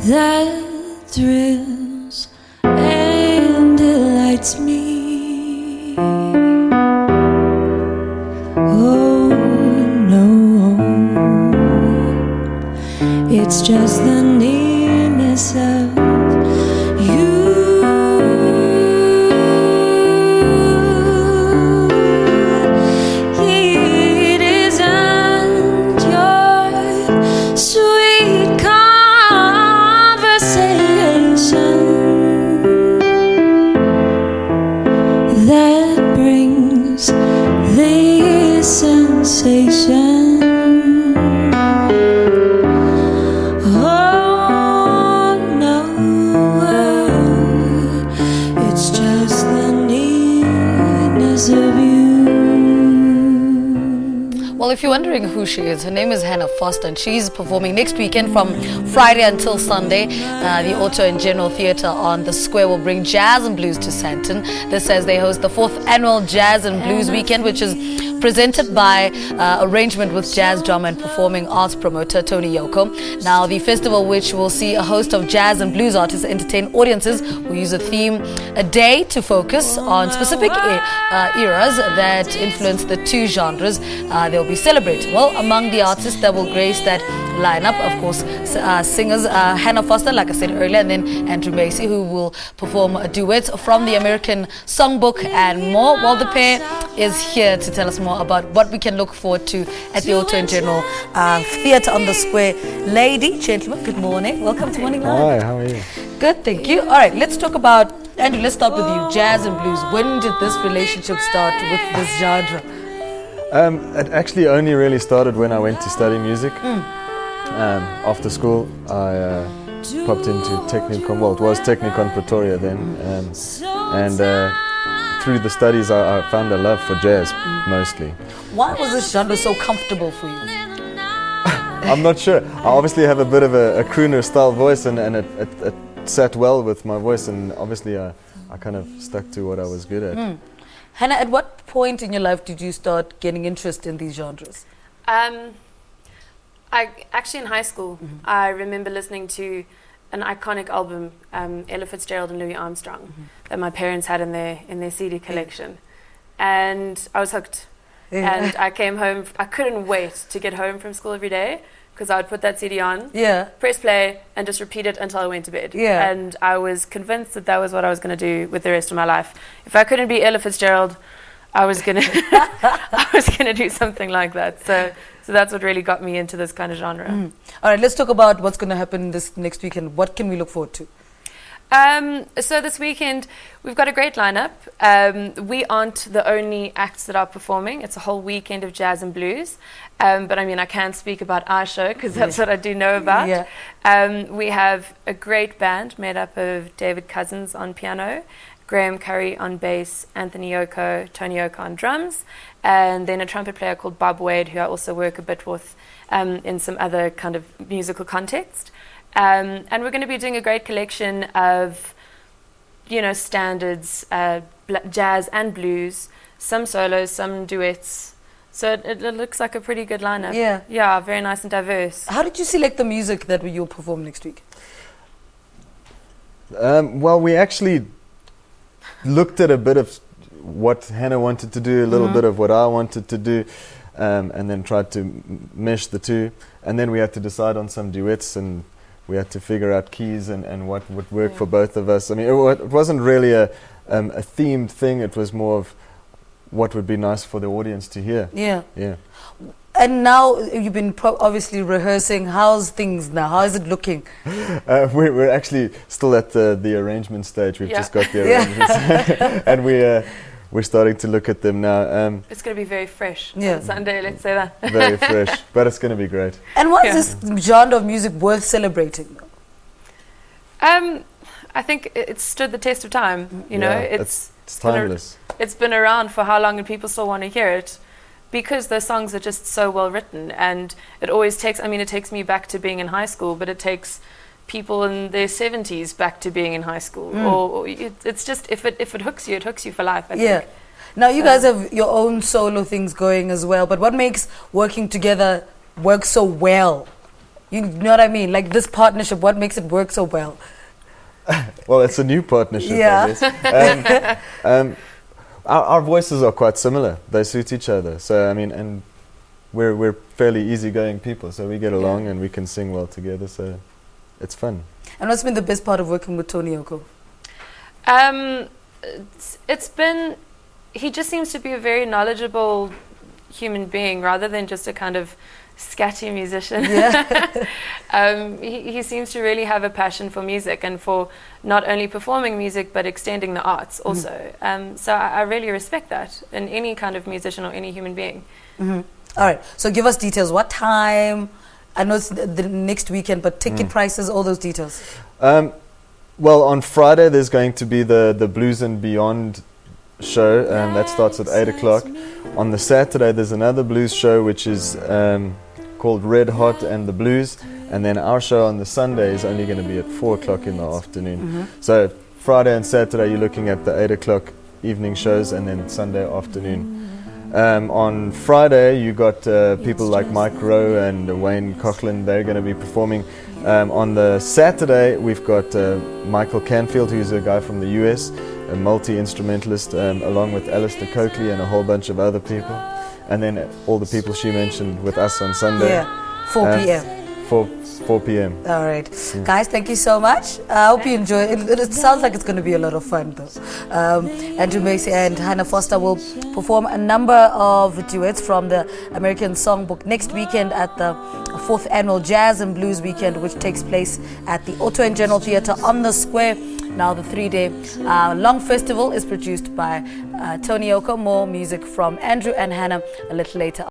that thrills and delights me. Oh no, it's just the nearness of you. It isn't your sweet conversation that brings this sensation. Oh no, it's just the nearness of you. Well, if you're wondering who she is, her name is Hannah Forster, and she's performing next weekend from Friday until Sunday. The Auto and General Theatre on the Square will bring jazz and blues to Sandton. This as they host the 4th annual Jazz and Blues Weekend, which is presented by arrangement with jazz drama and performing arts promoter Tony Yoko. Now, the festival, which will see a host of jazz and blues artists entertain audiences, will use a theme a day to focus on specific eras that influence the two genres they'll be celebrating. Well, among the artists that will grace that lineup, of course, singers Hannah Forster, like I said earlier, and then Andrew Massey, who will perform duets from the American Songbook and more. Well, the pair is here to tell us more about what we can look forward to at the Auto and General Theatre on the Square. Lady, gentlemen, good morning. Welcome to Morning Live. Hi, how are you? Good, thank you. All right, let's talk about, Andrew, let's start with you. Jazz and blues. When did this relationship start with this genre? It actually only really started when I went to study music. After school, I popped into Technikon, well, it was Technikon Pretoria then, and through the studies I found a love for jazz mostly. Why was this genre so comfortable for you? I'm not sure. I obviously have a bit of a crooner style voice, and it sat well with my voice, and obviously I kind of stuck to what I was good at. Hannah, at what point in your life did you start getting interest in these genres? Actually in high school, I remember listening to an iconic album, Ella Fitzgerald and Louis Armstrong, that my parents had in their CD collection, and I was hooked. And I came home. I couldn't wait to get home from school every day, because I would put that CD on, press play, and just repeat it until I went to bed. And I was convinced that that was what I was going to do with the rest of my life. If I couldn't be Ella Fitzgerald, I was gonna do something like that. So that's what really got me into this kind of genre. All right, let's talk about what's going to happen this next weekend. What can we look forward to? So this weekend we've got a great lineup. We aren't the only acts that are performing. It's a whole weekend of jazz and blues. But I mean, I can't speak about our show because that's what I do know about. We have a great band made up of David Cousins on piano, Graham Curry on bass, Anthony Yoko, Tony Yoko on drums, and then a trumpet player called Bob Wade, who I also work a bit with in some other kind of musical context. And we're going to be doing a great collection of, standards, jazz and blues, some solos, some duets. So it looks like a pretty good lineup. Yeah, very nice and diverse. How did you select the music that you'll perform next week? Well, we actually looked at a bit of what Hannah wanted to do, a little bit of what I wanted to do, and then tried to mesh the two. And then we had to decide on some duets, and we had to figure out keys and what would work for both of us. I mean, it wasn't really a themed thing. It was more of what would be nice for the audience to hear. Yeah. And now you've been obviously rehearsing. How's things now? How is it looking? We're actually still at the arrangement stage. We've just got the arrangements, and we're starting to look at them now. It's going to be very fresh on Sunday, let's say that. Very fresh, but it's going to be great. And why is this genre of music worth celebrating? I think it stood the test of time. It's timeless. It's been around for how long, and people still want to hear it. Because those songs are just so well written, and it always takes, it takes me back to being in high school, but it takes people in their 70s back to being in high school. Or it's just, if it hooks you, it hooks you for life, I think. Now you guys have your own solo things going as well, but what makes working together work so well You know what I mean? Like this partnership, what makes it work so well? Well, it's a new partnership, Yeah. I guess. Our voices are quite similar. They suit each other. So, I mean, and we're fairly easygoing people, so we get along and we can sing well together, so it's fun. And what's been the best part of working with Tony Yoko? It's been, he just seems to be a very knowledgeable human being rather than just a kind of scatty musician. Yeah. He seems to really have a passion for music and for not only performing music but extending the arts also. So I really respect that in any kind of musician or any human being. All right, so give us details. What time? I know it's the next weekend, but ticket prices, all those details. Well, on Friday there's going to be the Blues and Beyond show, that starts at 8 o'clock. On the Saturday there's another blues show which is called Red Hot and the Blues, and then our show on the Sunday is only going to be at 4 o'clock in the afternoon. So Friday and Saturday you're looking at the 8 o'clock evening shows, and then Sunday afternoon. On Friday you got people like Mike Rowe and Wayne Coughlin. They're going to be performing. On the Saturday we've got Michael Canfield, who's a guy from the US, a multi-instrumentalist, along with Alistair Coakley and a whole bunch of other people. And then all the people she mentioned with us on Sunday. Yeah, 4 p.m. 4 p.m. All right. Guys, thank you so much. I hope you enjoy it. It sounds like it's going to be a lot of fun, though. Andrew Massey and Hannah Forster will perform a number of duets from the American Songbook next weekend at the 4th Annual Jazz and Blues Weekend, which takes place at the Auto and General Theatre on the Square. Now, the 3-day long festival is produced by Tony Yoko. More music from Andrew and Hannah a little later.